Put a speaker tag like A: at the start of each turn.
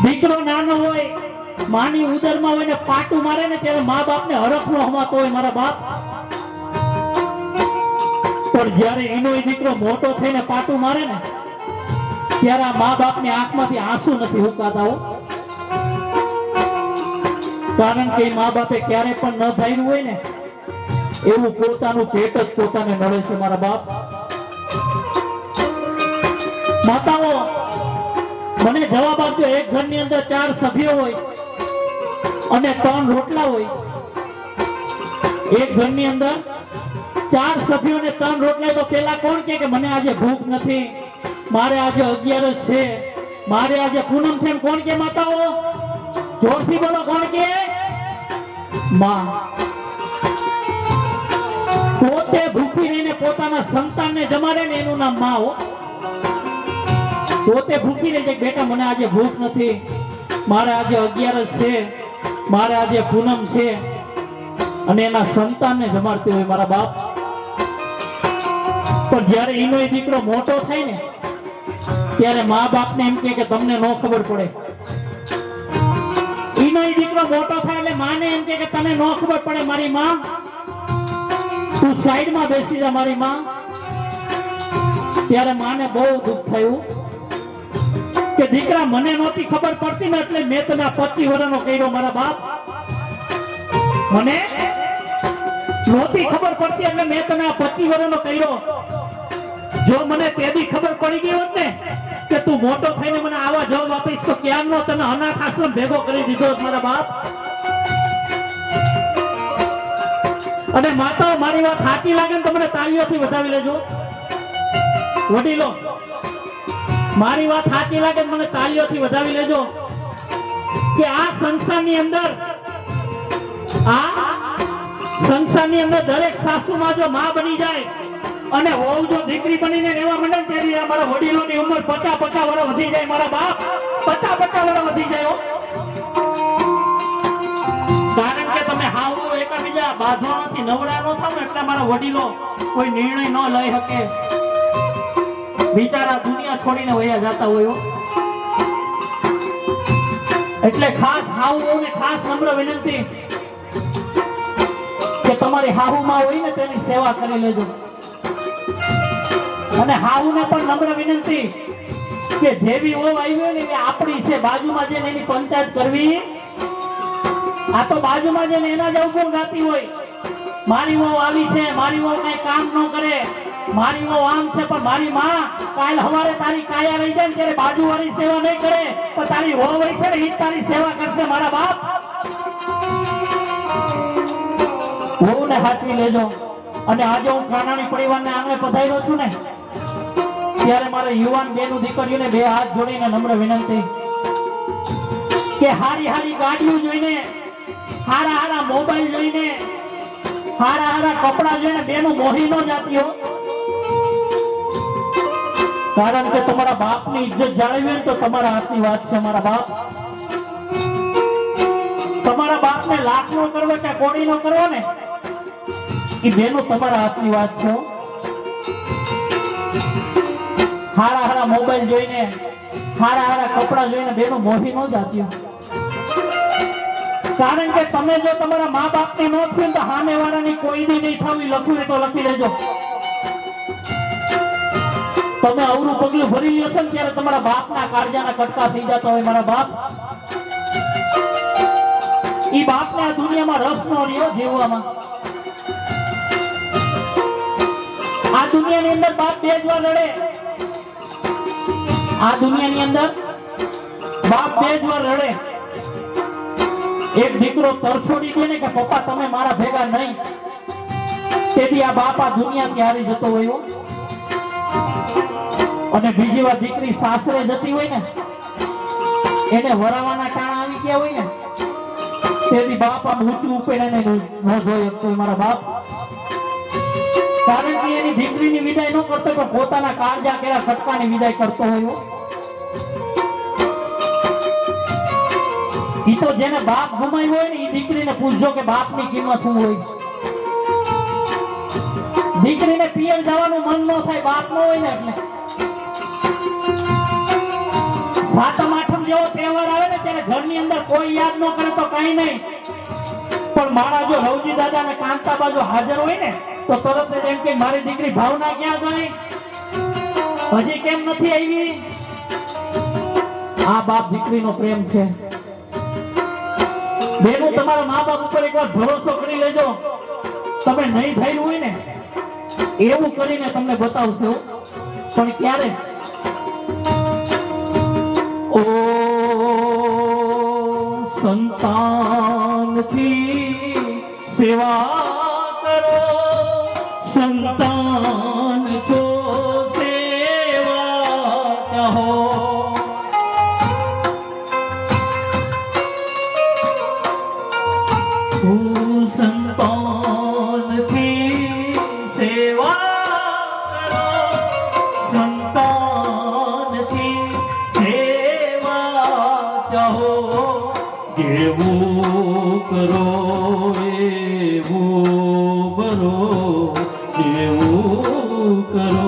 A: દીકરો નાનો હોય, માની ઉદરમાં હોય ને પાટું મારે ને ત્યારે મા બાપ ને હરખ નો હમાતો હોય મારા બાપ. પણ જયારે એનો દીકરો મોટો થઈને પાટું મારે ને ત્યારે આ મા બાપ ની આંખમાંથી આંસુ નથી હુકાતા. કારણ કે મા બાપે ક્યારે પણ ન ધાર્યું હોય ને એવું પોતાનું પેટ જ પોતાને નડે છે મારા બાપ. માતાઓ મને જવાબ આપજો, એક ઘરની અંદર 4 સભ્યો હોય અને 3 રોટલા હોય. એક ઘરની અંદર 4 સભ્યો ને 3 રોટલા, તો પેલા કોણ કે મને આજે ભૂખ નથી, મારે આજે 11 છે, મારે આજે પૂનમ છે, કોણ કે માતાઓ? જોરથી બોલો, કોણ કે? માં. પોતે ભૂખી રહીને પોતાના સંતાનને જમાડે ને એનું નામ માં હો. પોતે ભૂખી રહી જાય, બેટા મને આજે ભૂખ નથી, મારે આજે 11 છે, મારે આજે પૂનમ છે, અને એના સંતાનને જમાડતી હોય મારા બાપ. પણ જયારે એનો દીકરો મોટો થાય ને ત્યારે મા બાપને એમ કે તમને ન ખબર પડે. એનો દીકરો મોટો થાય એટલે માને એમ કે તને ન ખબર પડે મારી માં, તું સાઈડમાં બેસી જા મારી માં. ત્યારે માને બહુ દુઃખ થયું કે દીકરા મને નહોતી ખબર પડતી ને એટલે મેં તને 25 વર્ષનો કર્યો મારા બાપ. મને નહોતી ખબર પડતી એટલે મેં તને 25 વર્ષનો કર્યો. જો મને તેદી ખબર પડી ગઈ હોત ને કે તું મોટો થઈને મને આવા જવાબ આપીશ તો ક્યારનો તને અનાથ આશ્રમ ભેગો કરી દીધો મારા બાપ. અને માતાઓ મારી વાત સાચી લાગે ને તો મને તાળીઓથી વધાવી લેજો. વડીલો મારી વાત સાચી લાગે તો મને તાળીઓથી વધાવી લેજો કે આ સંસારની અંદર દરેક સાસુમાં જો માં બની જાય અને વહુ જો દીકરી બનીને રહેવા માંડે ત્યારે અમારા વડીલોની ઉંમર 50 વર્ષ વધી જાય મારા બાપ. 50 વર્ષ વધી જાય. કારણ કે તમે હાવ એકબીજા બાંધવામાંથી નવરા ન થાવ એટલે મારા વડીલો કોઈ નિર્ણય ન લઈ શકે, બિચારા દુનિયા છોડીને વયા જતા હોય. એટલે ખાસ હાહુઓને ખાસ નમ્ર વિનંતી કે તમારી હાહુમાં હોય ને તેની સેવા કરી લેજો. અને હાહુને પણ નમ્ર વિનંતી કે જેવી વહુ આવી હોય ને એ આપણી છે, બાજુમાં જઈને એની પંચાયત કરવી. આ તો બાજુમાં જઈને એના જ ઉપર ગાતી હોય, મારી વહુ આવી છે, મારી વહુ કઈ કામ ન કરે, મારી વહુ આમ છે, પણ મારી માં કાલ હવારે તારી કાયા લઈ જાય ત્યારે બાજુવાળી સેવા નહીં કરે, પણ તારી વહુ હોય છે ને એ તારી સેવા કરશે મારા બાપ. વહુને હાચવી લેજો. અને આજે હું કાનાણી પરિવારને આંગણે પધાર્યો છું ને ત્યારે મારે યુવાન બેનું દીકરીઓને 2 હાથ જોડીને નમ્ર વિનંતી કે હારી ગાડીઓ જોઈને, હારા મોબાઈલ જોઈને, હારા કપડા જોઈને બેનું મોહી ન જાતી હો. કારણ કે તમારા બાપની ઇજ્જત જાળવી હોય તો તમારા હાથની વાત છે મારા બાપ. તમારા બાપને લાખ નો કરવો કે કોડી નો કરવો ને એ બેનો તમારા હાથની વાત છે. હારા મોબાઈલ જોઈને, હારા કપડા જોઈને બેનો મોહી ન જાતી. કારણ કે તમે જો તમારા મા બાપની નો થયું તો સામે વાળાની કોઈ દી નહીં થવી. લખવું તો લખી લેજો. તમે અવરું પગલું ભરી લ્યો છો ને ત્યારે તમારા બાપના કાળજાના કટકા થઈ જતા હોય મારા બાપ. ઈ બાપને આ દુનિયામાં રસ ન રહ્યો જીવવામાં. આ દુનિયાની અંદર બાપ 2 જ વાર લડે. આ દુનિયાની અંદર બાપ 2 જ વાર લડે. એક દીકરો તરછોડી દે ને કે પપ્પા તમે મારા ભેગા નહીં, તેથી આ બાપ આ દુનિયાથી હારી જતો હોય. અને બીજી વાર દીકરી સાસરે જતી હોય ને એને વરાવાના ટાણા આવી ગયા હોય ને તેથી બાપ આમ ઊંચું ઉપેડીને ન જોઈ શકતો મારા બાપ. કારણ કે એની દીકરીની વિદાય ન કરતો પણ પોતાના કાળજા કેળા ખટકાની વિદાય કરતો હોય. ઈ તો જેને બાપ ગુમાવ્યો હોય ને એ દીકરીને પૂછજો કે બાપની કિંમત શું હોય. દીકરીને પિયર જવાનું મન ન થાય બાપ ન હોય ને એટલે. સાતમ આઠમ જેવો તહેવાર આવે ને અત્યારે ઘરની અંદર કોઈ યાદ ન કરે તો કઈ નહીં, પણ મારા જો રવજી દાદા ને કાંતા બાજુ હાજર હોય ને તો તરત જ એમ કે મારી દીકરી ભાવના ક્યાં ગઈ, હજી કેમ નથી આવી? આ બાપ દીકરીનો પ્રેમ છે. બેનો તમારા મા બાપ ઉપર એકવાર ભરોસો કરી લેજો. તમે નહીં થયેલું હોય ને એવું કરીને તમને બતાવશે હો. પણ ક્યારે? ઓ સંતાનથી સેવા કરો, સંતાન છો સેવા ચાહો. સંતાનથી સેવા કરો, સંતાનથી સેવા ચાહો. જેવું કરો એવું બરો, જેવું કરો